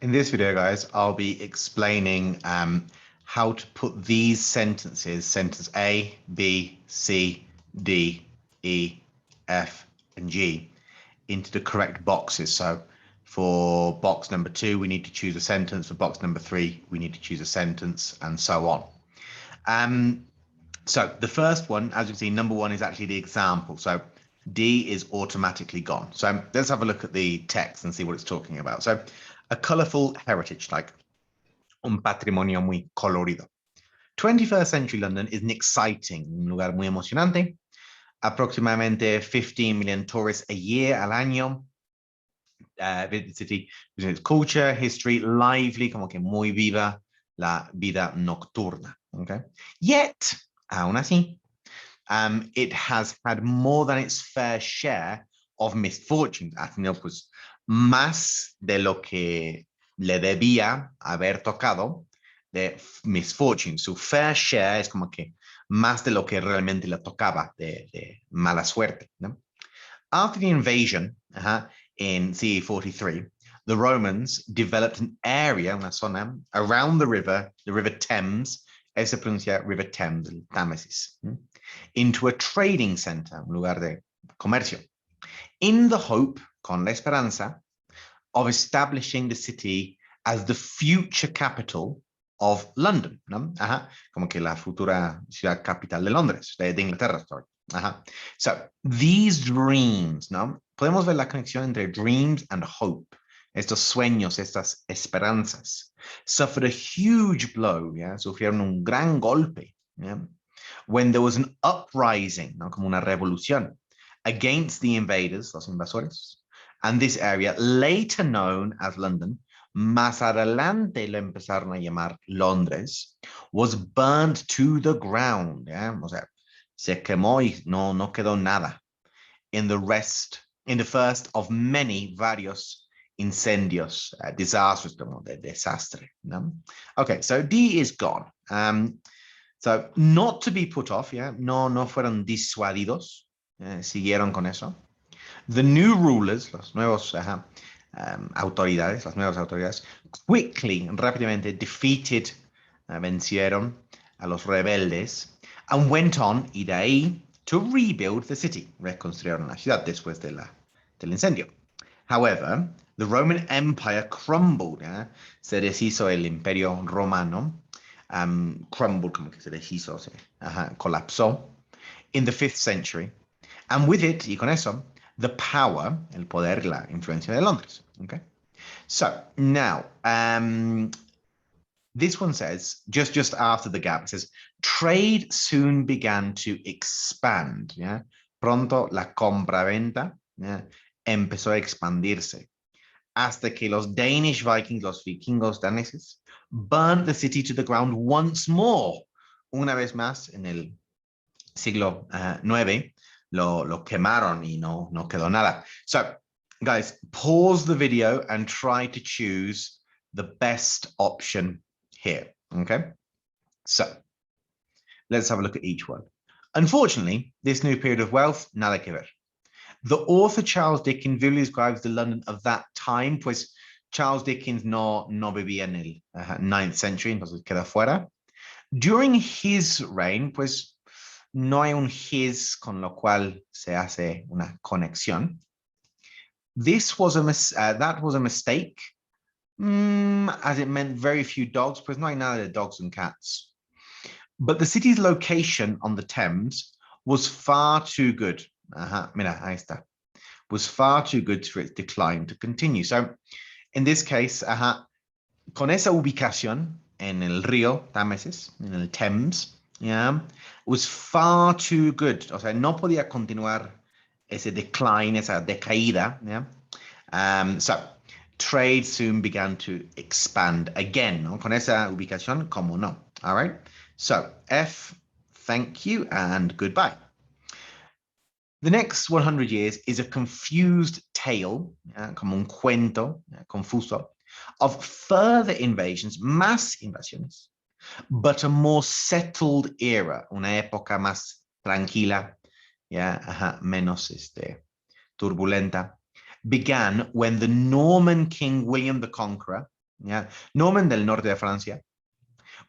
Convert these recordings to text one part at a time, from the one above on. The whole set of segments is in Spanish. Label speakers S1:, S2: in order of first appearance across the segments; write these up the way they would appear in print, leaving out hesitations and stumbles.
S1: In this video, guys, I'll be explaining how to put these sentences, sentence A, B, C, D, E, F, and G, into the correct boxes. So for box number 2, we need to choose a sentence. For box number 3, we need to choose a sentence, and so on. So the first one, as you can see, number 1 is actually the example. So D is automatically gone. So let's have a look at the text and see what it's talking about. So a colorful heritage, like un patrimonio muy colorido. 21st century London is an exciting, un lugar muy emocionante. Aproximadamente 15 million tourists a year al año. Visit the city, its culture, history, lively, como que muy viva la vida nocturna. Okay. Yet, aún así, it has had more than its fair share of misfortunes. Ha tenido pues más de lo que le debía haber tocado de misfortunes. Su fair share es como que más de lo que realmente le tocaba de mala suerte, ¿no? After the invasion in CE 43, the Romans developed an area, una zona, around the river Thames, se pronuncia River Thames, el Támesis, into a trading center, un lugar de comercio, in the hope, con la esperanza, of establishing the city as the future capital of London, ¿no? Como que la futura ciudad capital de Londres, de Inglaterra, sorry. So, these dreams, ¿no? Podemos ver la conexión entre dreams and hope. Estos sueños, estas esperanzas, suffered a huge blow, yeah? Sufrieron un gran golpe, yeah? When there was an uprising, ¿no? Como una revolución, against the invaders, los invasores, and this area, later known as London, más adelante lo empezaron a llamar Londres, was burned to the ground, yeah? O sea, se quemó y no quedó nada. In the first of many varios incendios, disasters, de desastre. No? Okay, so D is gone. So not to be put off, yeah, no fueron disuadidos, siguieron con eso. The new rulers, los nuevos autoridades, las nuevas autoridades, quickly, rápidamente defeated, vencieron a los rebeldes, and went on, y de ahí, to rebuild the city, reconstruyeron la ciudad después del incendio. However, the Roman Empire crumbled, se deshizo el imperio romano, crumbled, como que se deshizo, colapsó, in the 5th century, and with it, y con eso, the power, el poder, la influencia de Londres. Okay, so now, this one says, just after the gap, it says, trade soon began to expand. Yeah? Pronto la compra-venta, yeah, empezó a expandirse. Hasta que los Danish Vikings, los vikingos daneses, burned the city to the ground once more. Una vez más, en el siglo IX, lo quemaron y no quedó nada. So, guys, pause the video and try to choose the best option here, okay? So, let's have a look at each one. Unfortunately, this new period of wealth, nada que ver. The author Charles Dickens vividly describes the London of that time, pues Charles Dickens no vivía en el 9th century, entonces queda fuera. During his reign, pues no hay un his, con lo cual se hace una conexión. That was a mistake, as it meant very few dogs, pues no hay nada de dogs and cats. But the city's location on the Thames was far too good. Mira, ahí está. Was far too good for its decline to continue. So, in this case, con esa ubicación en el río Támesis, en el Thames, yeah, was far too good. O sea, no podía continuar ese decline, esa decaída. Yeah? So, trade soon began to expand again. ¿No? Con esa ubicación, como no. All right. So, F, thank you and goodbye. The next 100 years is a confused tale, como un cuento confuso, of further invasions, más invasiones, but a more settled era, una época más tranquila, menos turbulenta, began when the Norman King William the Conqueror, Yeah. Norman del norte de Francia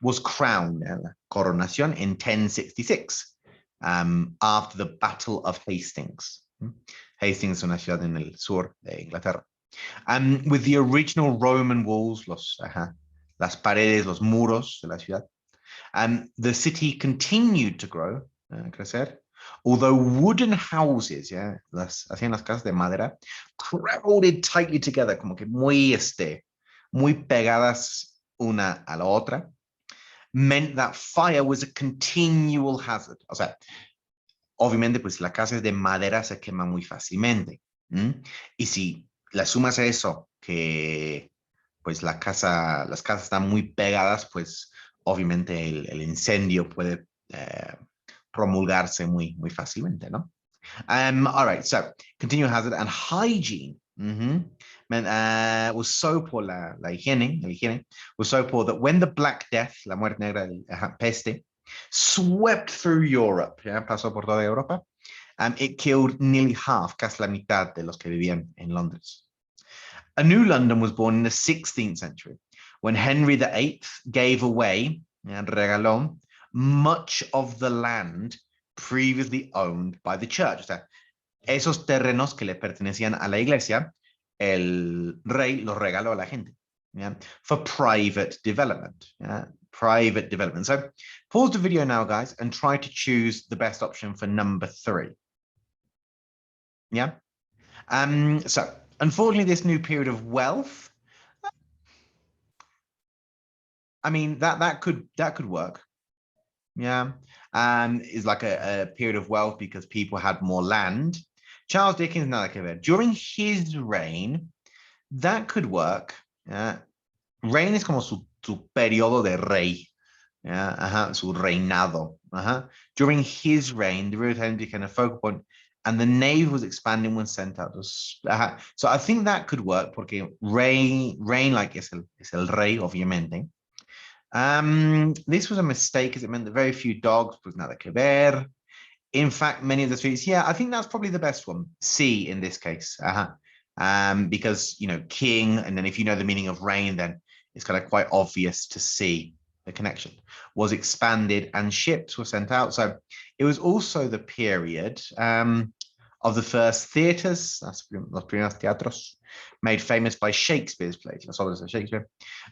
S1: was crowned, la coronación, in 1066 after the Battle of Hastings. Hastings es una ciudad en el sur de Inglaterra. With the original Roman walls, las paredes, los muros de la ciudad. The city continued to grow, crecer, although wooden houses, hacían las casas de madera, crowded tightly together, como que muy pegadas una a la otra, meant that fire was a continual hazard. O sea, obviamente, pues la casa de madera se quema muy fácilmente. Y si le sumas a eso que pues las casas están muy pegadas, pues obviamente el incendio puede promulgarse muy fácilmente, ¿no? All right, so continual hazard and hygiene. Was so poor la higiene was so poor that when the Black Death, la muerte negra, peste, swept through Europe, pasó por toda Europa, it killed nearly half, casi la mitad de los que vivían en Londres. A new London was born in the 16th century when Henry VIII gave away, regaló, much of the land previously owned by the church. O sea, esos terrenos que le pertenecían a la iglesia, el rey los regaló a la gente, for private development. Private development. So pause the video now, guys, and try to choose the best option for number 3. Yeah. So unfortunately, this new period of wealth, I mean, that could work. Yeah. Is like a period of wealth because people had more land. Charles Dickens, nada que ver. During his reign, that could work. Reign es como su periodo de rey. Su reinado. During his reign, the real time became a focal point, and the navy was expanding when sent out. So I think that could work porque reign like es el rey, obviamente. This was a mistake because it meant that very few dogs, pues nada que ver. In fact, many of the streets, I think that's probably the best one. C in this case. Because, king, and then if you know the meaning of reign, then it's kind of quite obvious to see the connection. Was expanded and ships were sent out. So it was also the period of the first theatres, that's los primeros teatros, made famous by Shakespeare's plays, las obras de Shakespeare.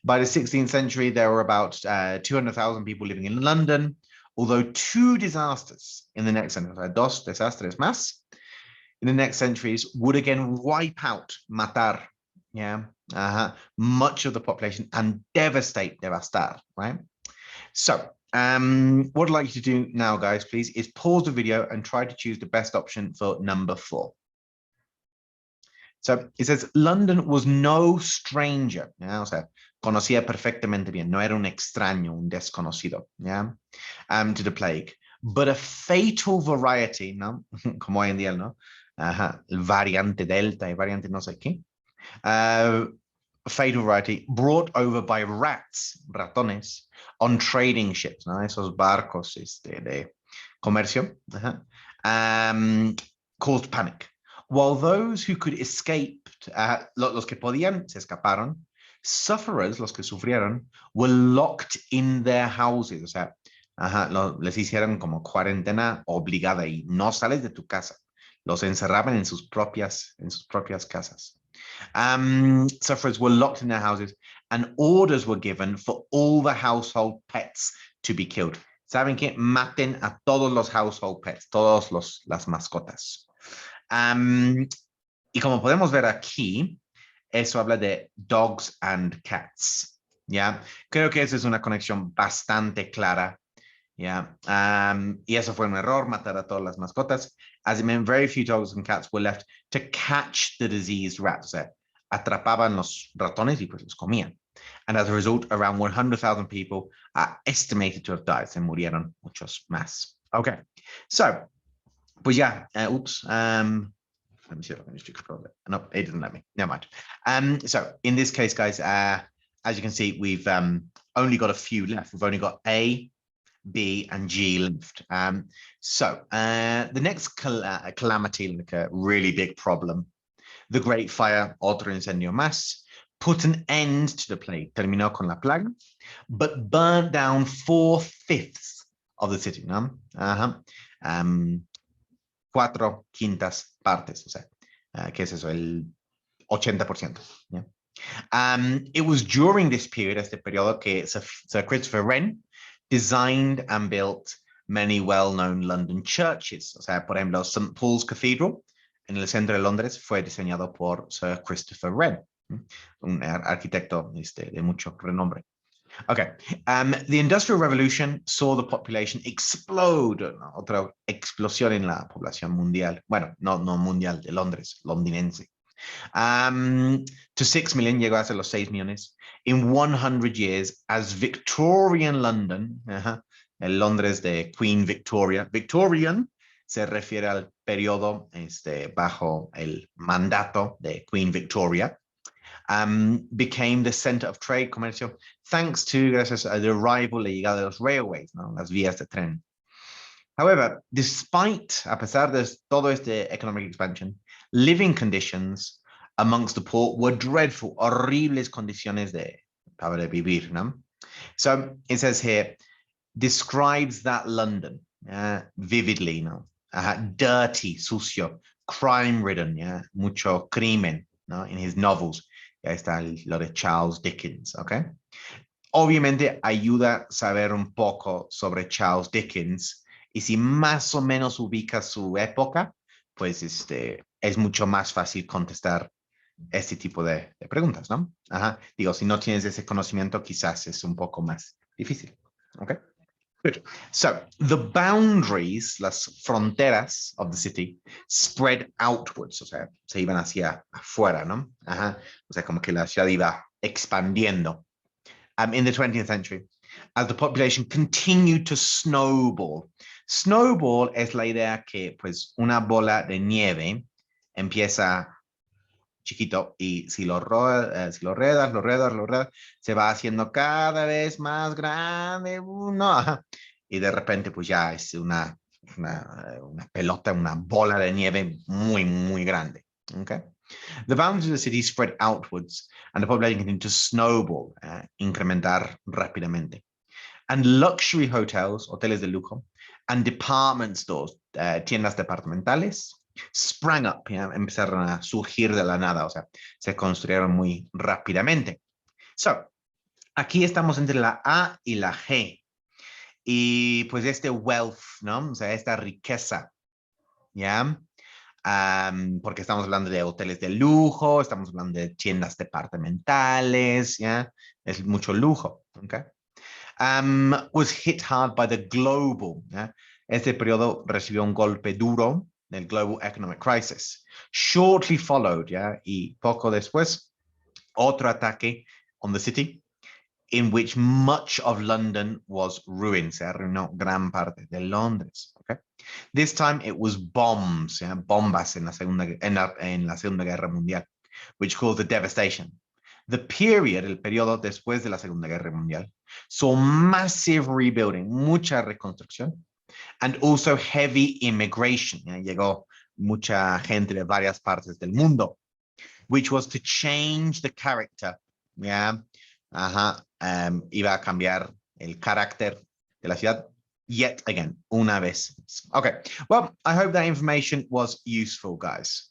S1: By the 16th century, there were about 200,000 people living in London, although 2 disasters in the next century, dos desastres más, in the next centuries would again wipe out, matar, much of the population and devastar, right? So what I'd like you to do now, guys, please, is pause the video and try to choose the best option for number 4. So it says London was no stranger, o sea, conocía perfectamente bien, no era un extraño, un desconocido, to the plague, but a fatal variety, ¿no? Como hoy en día, ¿no? El variante Delta y variante no sé qué. Fatal variety brought over by ratones, on trading ships, ¿no? Esos barcos de comercio, caused panic. While those who could escape, los que podían, se escaparon, sufferers, los que sufrieron, were locked in their houses. O sea, les hicieron como cuarentena obligada y no sales de tu casa. Los encerraban en sus propias casas. Sufferers were locked in their houses and orders were given for all the household pets to be killed. ¿Saben qué? Maten a todos los household pets, las mascotas. Y como podemos ver aquí, eso habla de dogs and cats. Creo que esa es una conexión bastante clara. Y eso fue un error, matar a todas las mascotas, as it meant very few dogs and cats were left to catch the diseased rats. O sea, atrapaban los ratones y pues los comían. And as a result, around 100,000 people are estimated to have died. Se murieron muchos más. Okay, so, pues ya, oops. Let me see if I can just control it. No, it didn't let me. Never mind. So in this case, guys, as you can see, we've only got a few left. We've only got A, B, and G left. So the next calamity, like a really big problem, the Great Fire, otro incendio más, put an end to the plague, terminó con la plaga, but burnt down 4/5 of the city, ¿no? Ajá. 4/5 partes, o sea, ¿qué es eso? El 80%. ¿Ya? It was during this period, este periodo, que Sir Christopher Wren designed and built many well-known London churches. O sea, por ejemplo, St. Paul's Cathedral en el centro de Londres fue diseñado por Sir Christopher Wren, un arquitecto de mucho renombre. Okay. The Industrial Revolution saw the population explode. ¿No? Otra explosión en la población mundial. Bueno, no mundial, de Londres, londinense. To 6 million, llegó a ser los 6 millones, in 100 years, as Victorian London, el Londres de Queen Victoria. Victorian se refiere al periodo bajo el mandato de Queen Victoria. Became the center of trade, comercio, thanks to, gracias a the arrival, la llegada de los railways, ¿no? Las vías de tren. However, a pesar de todo este economic expansion, living conditions amongst the poor were dreadful, horribles condiciones para vivir, ¿no? So it says here, describes that London vividly, ¿no? Dirty, sucio, crime-ridden, mucho crimen, ¿no? In his novels. Ya está lo de Charles Dickens, ¿ok? Obviamente ayuda a saber un poco sobre Charles Dickens, y si más o menos ubica su época, pues es mucho más fácil contestar este tipo de preguntas, ¿no? Digo, si no tienes ese conocimiento, quizás es un poco más difícil, ¿ok? Good. So the boundaries, las fronteras of the city, spread outwards, o sea, se iban hacia afuera, ¿no? O sea, como que la ciudad iba expandiendo. In the 20th century, as the population continued to snowball. Snowball es la idea que, pues, una bola de nieve empieza chiquito y si lo ruedas, se va haciendo cada vez más grande, y de repente pues ya es una pelota, una bola de nieve muy, muy grande. Okay? The boundaries of the city spread outwards and the population continued to snowball, incrementar rápidamente. And luxury hotels, hoteles de lujo, and department stores, tiendas departamentales, sprang up, empezaron a surgir de la nada, o sea, se construyeron muy rápidamente. So, aquí estamos entre la A y la G. Y pues este wealth, ¿no? O sea, esta riqueza, ¿ya? Porque estamos hablando de hoteles de lujo, estamos hablando de tiendas departamentales, ¿ya? Es mucho lujo, ¿ok? Was hit hard by the global. Este periodo recibió un golpe duro del global economic crisis. Shortly followed, y poco después, otro ataque on the city, in which much of London was ruined. Se arruinó gran parte de Londres. Okay? This time it was bombs, bombas en la Segunda Guerra Mundial, which caused the devastation. The period, el periodo después de la Segunda Guerra Mundial, saw massive rebuilding, mucha reconstrucción, and also heavy immigration. Llegó mucha gente de varias partes del mundo, which was to change the character. Iba a cambiar el carácter de la ciudad yet again, una vez. Okay, well, I hope that information was useful, guys.